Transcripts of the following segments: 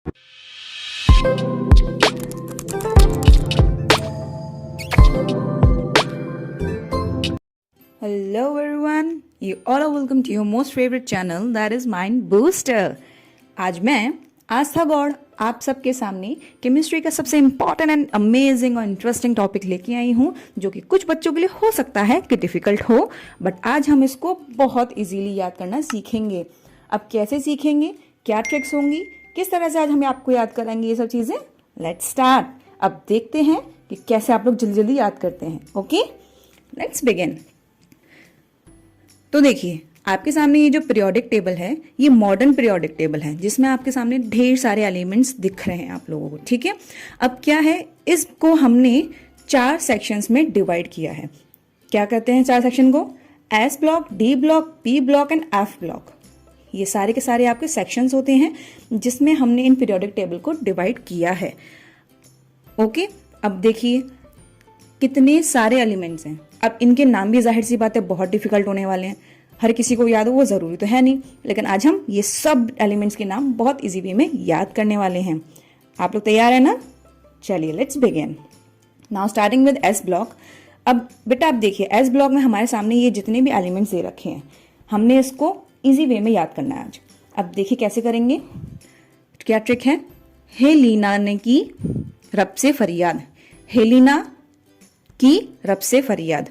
Hello everyone, you all are welcome to your most favorite channel that is Mind Booster. आज मैं आस्था गौड़ आप सबके सामने केमिस्ट्री का सबसे इम्पॉर्टेंट एंड अमेजिंग और इंटरेस्टिंग टॉपिक लेके आई हूँ, जो कि कुछ बच्चों के लिए हो सकता है कि डिफिकल्ट हो, बट आज हम इसको बहुत इजीली याद करना सीखेंगे। अब कैसे सीखेंगे, क्या ट्रिक्स होंगी, किस तरह से आज हम आपको याद कराएंगे ये सब चीज़ें। Let's start. अब देखते हैं कि कैसे आप लोग जल्दी जल्दी याद करते हैं। Okay, let's begin. तो देखिए, आपके सामने ये जो पीरियोडिक टेबल है, ये मॉडर्न पीरियोडिक टेबल है, जिसमें आपके सामने ढेर सारे एलिमेंट्स दिख रहे हैं आप लोगों को। ठीक है, अब क्या है, इसको हमने 4 सेक्शंस में डिवाइड किया है। क्या कहते हैं 4 सेक्शन को? S block, D block, P block and F block. ये सारे के सारे आपके सेक्शंस होते हैं जिसमें हमने इन पीरियोडिक टेबल को डिवाइड किया है। ओके, अब देखिए कितने सारे एलिमेंट्स हैं। अब इनके नाम भी जाहिर सी बात है बहुत डिफिकल्ट होने वाले हैं, हर किसी को याद हो वो ज़रूरी तो है नहीं, लेकिन आज हम ये सब एलिमेंट्स के नाम बहुत इजी वे में याद करने वाले हैं। आप लोग तैयार है ना? चलिए let's begin. Now starting with S block. अब बेटा आप देखिए, एस ब्लॉक में हमारे सामने ये जितने भी एलिमेंट्स दे रखे हैं, हमने इसको इजी वे में याद करना है आज। अब देखिए कैसे करेंगे, क्या ट्रिक है। हेलीना ने की रब से फरियाद, हेलीना की रब से फरियाद।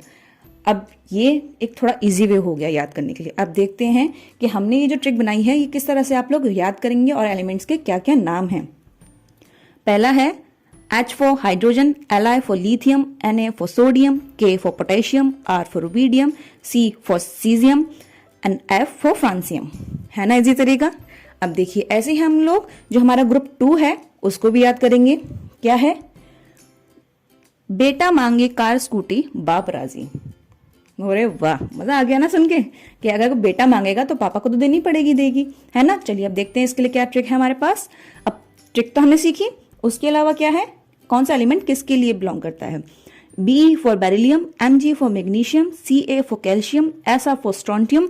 अब ये एक थोड़ा इजी वे हो गया याद करने के लिए। अब देखते हैं कि हमने ये जो ट्रिक बनाई है ये किस तरह से आप लोग याद करेंगे और एलिमेंट्स के क्या क्या नाम हैं। पहला है H for hydrogen, Li for lithium, Na for sodium, K for potassium, R for rubidium, C for caesium and F for francium. है ना इजी तरीका। अब देखिए ऐसे ही हम लोग जो हमारा ग्रुप 2 है उसको भी याद करेंगे। क्या है? बेटा मांगे कार स्कूटी बाप राजी। अरे वाह, मजा आ गया ना सुन के कि अगर बेटा मांगेगा तो पापा को तो देनी पड़ेगी, देगी, है ना। चलिए अब देखते हैं इसके लिए क्या ट्रिक है हमारे पास। अब ट्रिक तो हमने सीखी, उसके अलावा क्या है, कौन सा एलिमेंट किसके लिए बिलोंग करता है। B for beryllium, Mg for magnesium, Ca for calcium, Sa for strontium,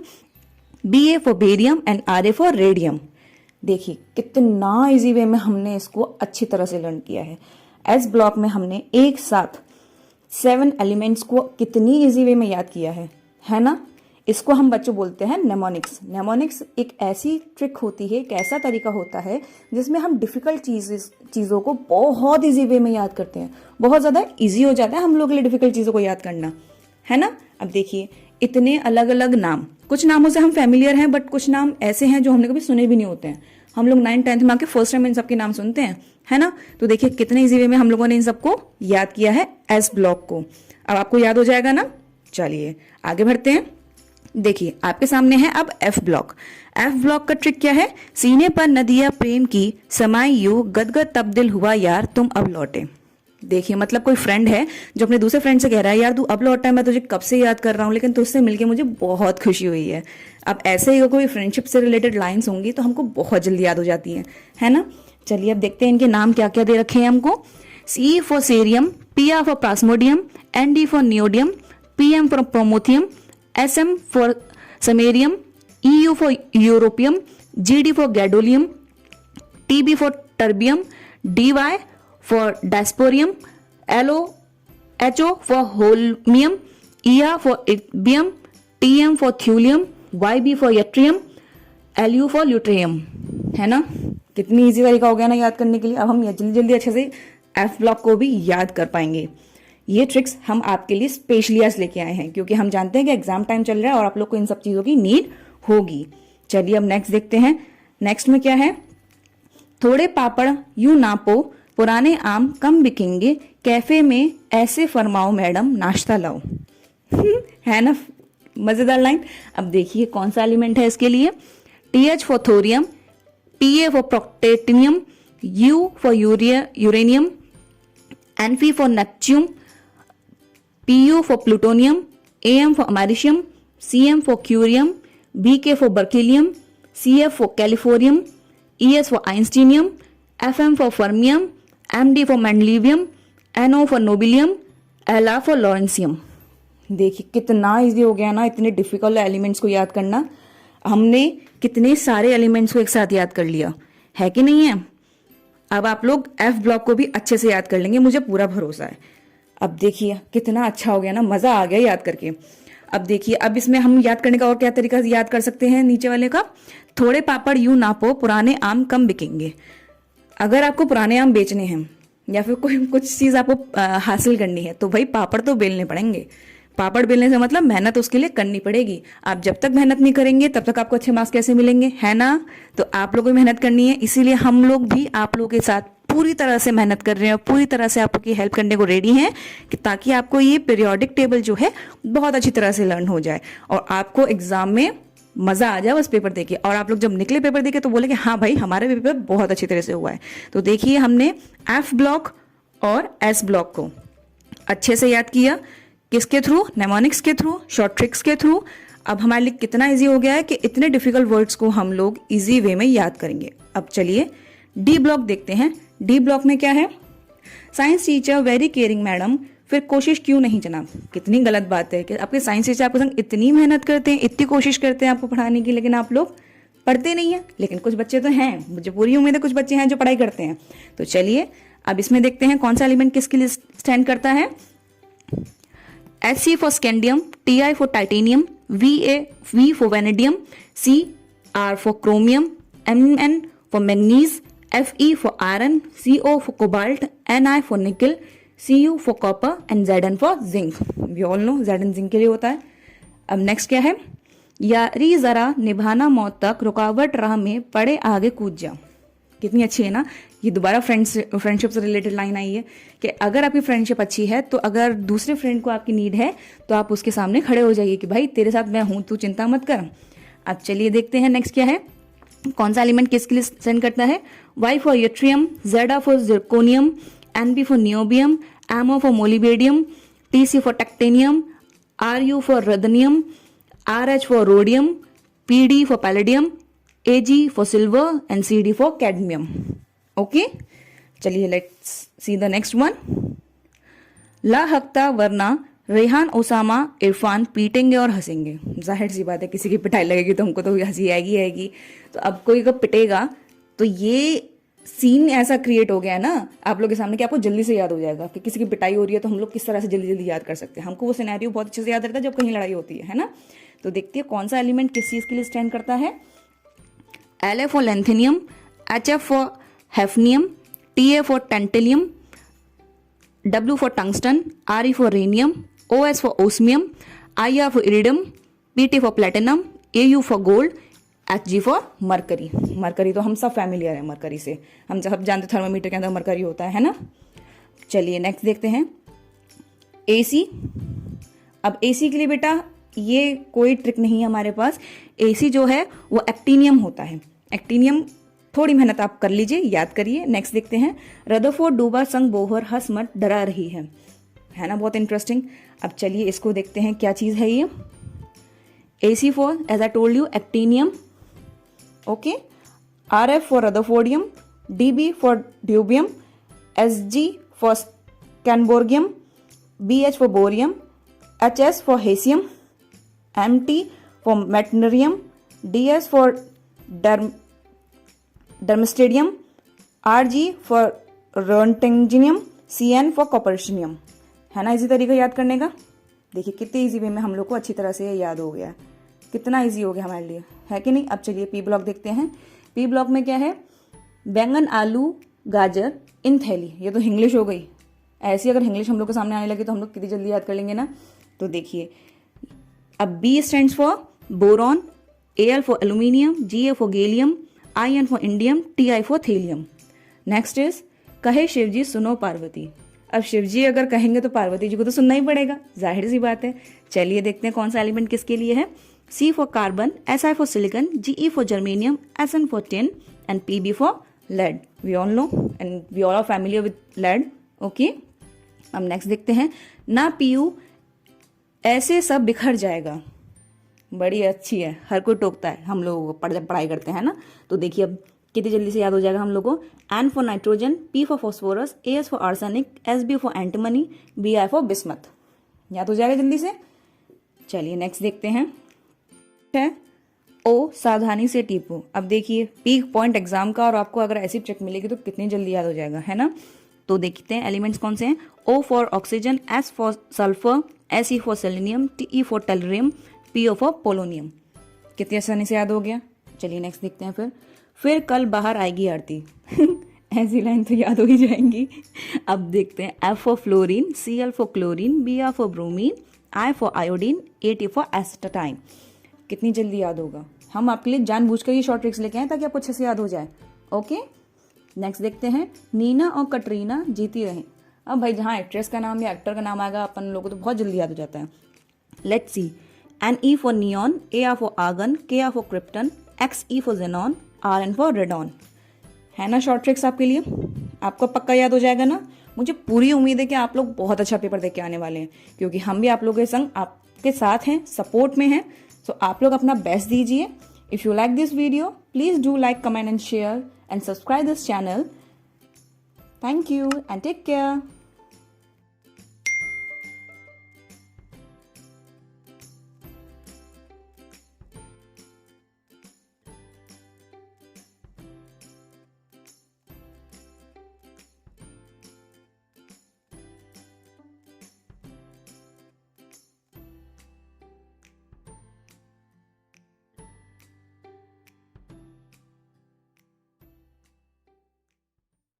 Ba for barium and Ra for radium. देखिए कितना इजी वे में हमने इसको अच्छी तरह से लर्न किया है। एस ब्लॉक में हमने एक साथ 7 एलिमेंट्स को कितनी इजी वे में याद किया है ना। इसको हम बच्चों बोलते हैं नेमोनिक्स। नेमोनिक्स एक ऐसी ट्रिक होती है, एक ऐसा तरीका होता है जिसमें हम डिफिकल्ट चीज़ों को बहुत इजी वे में याद करते हैं। बहुत ज़्यादा इजी हो जाता है हम लोग के लिए डिफिकल्ट चीज़ों को याद करना, है ना। अब देखिए इतने अलग अलग नाम, कुछ नामों से हम फैमिलियर हैं बट कुछ नाम ऐसे हैं जो हमने कभी सुने भी नहीं होते हैं। हम लोग 9th 10th में आके फर्स्ट टाइम इन सबके नाम सुनते हैं, है ना। तो देखिए कितने इजी वे में हम लोगों ने इन सबको याद किया है एस ब्लॉक को। अब आपको याद हो जाएगा ना। चलिए आगे बढ़ते हैं। देखिए आपके सामने है अब एफ ब्लॉक। एफ ब्लॉक का ट्रिक क्या है। सीने पर नदिया प्रेम की समाई यू, गदगद तब दिल हुआ यार तुम अब लौटे। देखिए मतलब कोई फ्रेंड है जो अपने दूसरे फ्रेंड से कह रहा है यार तू अब लौटा है, मैं तुझे कब से याद कर रहा हूँ, लेकिन तुझसे मिलके मुझे बहुत खुशी हुई है। अब ऐसे ही कोई फ्रेंडशिप से रिलेटेड लाइंस होंगी तो हमको बहुत जल्दी याद हो जाती हैं, है ना। चलिए अब देखते हैं इनके नाम क्या क्या दे रखे हैं हमको। C for cerium, Pr for plasmodium, Nd for neodymium, Pm for promethium, Sm for samarium, Eu for europium, Gd for gadolinium, Tb for terbium, Dy for dysprosium, HO for holmium, Ea for erbium, Tm for thulium, Yb for yttrium, Lu for lutetium. है ना, कितनी easy तरीका हो गया ना याद करने के लिए। अब हम जल्दी जल्दी अच्छे से एफ ब्लॉक को भी याद कर पाएंगे। ये ट्रिक्स हम आपके लिए स्पेशली आज लेके आए हैं क्योंकि हम जानते हैं कि एग्जाम टाइम चल रहा है और आप लोग को इन सब चीजों की नीड होगी। चलिए अब नेक्स्ट देखते हैं। नेक्स्ट में क्या है। थोड़े पापड़ यूं नापो, पुराने आम कम बिकेंगे, कैफे में ऐसे फरमाओ मैडम नाश्ता लाओ। है ना मजेदार लाइन। अब देखिए कौन सा एलिमेंट है इसके लिए। TH for thorium, Pa for protactinium, U for uranium, Np for neptunium, Pu for plutonium, Am for americium, Cm for curium, Bk for berkelium, Cf for californium, Es for einsteinium, Fm for fermium, Md for mendelevium, No for nobelium, La for lawrencium. देखिए कितना easy हो गया ना इतने difficult elements को याद करना। हमने कितने सारे एलिमेंट्स को एक साथ याद कर लिया है कि नहीं है। अब आप लोग एफ ब्लॉक को भी अच्छे से याद कर लेंगे, मुझे पूरा भरोसा है। अब देखिए कितना अच्छा हो गया ना, मजा आ गया याद करके। अब देखिए, अब इसमें हम याद करने का और क्या तरीका याद कर सकते हैं नीचे वाले का, थोड़े पापड़ यूं नापो पुराने आम कम बिकेंगे। अगर आपको पुराने आम बेचने हैं या फिर कोई कुछ चीज आपको हासिल करनी है तो भाई पापड़ तो बेलने पड़ेंगे। पापड़ बेलने से मतलब मेहनत उसके लिए करनी पड़ेगी। आप जब तक मेहनत नहीं करेंगे तब तक आपको अच्छे मार्क्स कैसे मिलेंगे, है ना। तो आप लोगों को मेहनत करनी है, इसीलिए हम लोग भी आप लोगों के साथ पूरी तरह से मेहनत कर रहे हैं, पूरी तरह से आप लोग की हेल्प करने को रेडी हैं कि ताकि आपको ये पीरियोडिक टेबल जो है बहुत अच्छी तरह से लर्न हो जाए और आपको एग्जाम में मजा आ जाए बस पेपर देके। और आप लोग जब निकले पेपर देके तो बोले कि हाँ भाई हमारे पेपर बहुत अच्छी तरह से हुआ है। तो देखिए हमने एफ ब्लॉक और एस ब्लॉक को अच्छे से याद किया, किसके थ्रू, नेमोनिक्स के थ्रू, शॉर्ट ट्रिक्स के थ्रू। अब हमारे लिए कितना इजी हो गया है कि इतने डिफिकल्ट वर्ड्स को हम लोग इजी वे में याद करेंगे। अब चलिए डी ब्लॉक देखते हैं। डी ब्लॉक में क्या है, science teacher very caring madam, फिर कोशिश क्यों नहीं जनाब। कितनी गलत बात है कि आपके साइंस टीचर आपके संग इतनी मेहनत करते हैं, इतनी कोशिश करते हैं आपको पढ़ाने की, लेकिन आप लोग पढ़ते नहीं है। लेकिन कुछ बच्चे तो हैं, मुझे पूरी उम्मीद है कुछ बच्चे हैं जो पढ़ाई करते हैं। तो चलिए अब इसमें देखते हैं कौन सा एलिमेंट किसके लिए स्टैंड करता है। SC for scandium, TI for titanium, V for vanadium, CR for chromium, MN for manganese, FE for iron, CO for cobalt, NI for nickel, CU for copper and ZN for zinc. We all know ZN zinc के लिए होता है। अब next क्या है, यारी जरा निभाना मौत तक, रुकावट राह में पड़े आगे कूद जा। कितनी अच्छी है ना, ये दोबारा फ्रेंडशिप से रिलेटेड लाइन आई है कि अगर आपकी फ्रेंडशिप अच्छी है तो अगर दूसरे फ्रेंड को आपकी नीड है तो आप उसके सामने खड़े हो जाइए कि भाई तेरे साथ मैं हूं, तू चिंता मत कर। अब चलिए देखते हैं नेक्स्ट क्या है, कौन सा एलिमेंट किसके लिए स्टैंड करता है। Y for yttrium, Z for zirconium, NB for niobium, MO for molybdenum, TC for technetium, RU for ruthenium, RH for rhodium, PD for palladium, AG for silver and CD for cadmium. Okay, चलिए let's see the next one. ला हकता वरना Rehan Osama Irfan पीटेंगे और हंसेंगे। जाहिर सी बात है किसी की पिटाई लगेगी तो हमको तो हंसी आएगी आएगी। तो अब कोई अगर पिटेगा तो ये सीन ऐसा क्रिएट हो गया है ना आप लोग के सामने कि आपको जल्दी से याद हो जाएगा कि किसी की पिटाई हो रही है तो हम लोग किस तरह से जल्दी जल्दी याद कर सकते हैं। हमको वो सिनेरियो बहुत अच्छे से याद रहता है जब कहीं लड़ाई होती है ना। तो देखते हैं कौन सा एलिमेंट किस चीज के लिए स्टैंड करता है। LA for lanthanum, HF for hafnium, TA for tantalum, W for tungsten, RE for rhenium, OS for osmium, IR for iridium, PT for platinum, AU for gold, HG for mercury. Mercury तो हम सब familiar है mercury से, हम सब जानते thermometer के अंदर मरकरी होता है ना। चलिए नेक्स्ट देखते हैं AC। अब AC के लिए बेटा ये कोई ट्रिक नहीं है हमारे पास। AC जो है वो एक्टीनियम होता है। एक्टीनियम थोड़ी मेहनत आप कर लीजिए, याद करिए। नेक्स्ट देखते हैं रदरफोर्ड डूबा संग बोहर हंस मत डरा रही है ना, बहुत इंटरेस्टिंग। अब चलिए इसको देखते हैं क्या चीज है ये। AC for as I told you actinium, okay. RF for rutherfordium, DB for dubnium, SG for seaborgium, BH for bohrium, HS for hassium, MT for meitnerium, DS for darmstadtium, RG for roentgenium, CN for copernicium. है ना इसी तरीका याद करने का। देखिए कितने easy way में हम लोग को अच्छी तरह से ये याद हो गया, कितना इजी हो गया हमारे लिए, है कि नहीं। अब चलिए P ब्लॉक देखते हैं। P ब्लॉक में क्या है, बैंगन आलू गाजर इन थैली। ये तो इंग्लिश हो गई। ऐसी अगर इंग्लिश हम लोग के सामने आने लगी तो हम लोग कितनी जल्दी याद कर लेंगे ना। तो देखिए अब B stands for boron, AL for aluminium, GA for gallium, IN for indium, TI for thallium. Next is कहे शिवजी सुनो पार्वती। अब शिवजी अगर कहेंगे तो पार्वती जी को तो सुनना ही पड़ेगा, जाहिर सी बात है। चलिए देखते हैं कौन सा एलिमेंट किसके लिए है। C for carbon, SI for silicon, GE for germanium, SN for tin and PB for lead. We all know and we all are familiar with lead, okay. अब नेक्स्ट देखते हैं ना PU ऐसे सब बिखर जाएगा। बड़ी अच्छी है, हर कोई टोकता है हम लोगों को पढ़ाई करते हैं ना। तो देखिए अब कितनी जल्दी से याद हो जाएगा हम लोगों को। N for nitrogen, P for phosphorus, AS for arsenic, SB for antimony, BI for bismuth. याद हो जाएगा जल्दी से। चलिए नेक्स्ट देखते हैं। ओ सावधानी से टीपो। अब देखिए पीक पॉइंट एग्जाम का, और आपको अगर ऐसी ट्रिक मिलेगी तो कितनी जल्दी याद हो जाएगा, है ना। तो देखते हैं एलिमेंट्स कौन से हैं। O for oxygen, S for sulphur, S E for selenium, T E for tellurium, P O for polonium. कितनी आसानी से याद हो गया। चलिए नेक्स्ट देखते हैं। फिर कल बाहर आएगी आरती ऐसी लाइन तो याद हो ही जाएंगी। अब देखते हैं। F for fluorine, C L for chlorine, B R for bromine, I for iodine, A T for astatine. कितनी जल्दी याद होगा। हम आपके लिए जानबूझकर ये शॉर्ट ट्रिक्स लेके आए ताकि आपको अच्छे से याद हो जाए। ओके नेक्स्ट देखते हैं। नीना और कटरीना जीती रहे। अब भाई जहाँ एक्ट्रेस का नाम या एक्टर का नाम आएगा अपन लोगों को तो बहुत जल्दी याद हो जाता है। Let's see. N E for neon, A R for argon, K R for krypton, X E for xenon, R N for radon. है ना शॉर्ट ट्रिक्स आपके लिए। आपको पक्का याद हो जाएगा ना। मुझे पूरी उम्मीद है कि आप लोग बहुत अच्छा पेपर दे के आने वाले हैं, क्योंकि हम भी आप लोगों के संग आपके साथ हैं, सपोर्ट में हैं। सो आप लोग अपना बेस्ट दीजिए। If you like this video please do like, comment and share and subscribe this channel. Thank you and take care.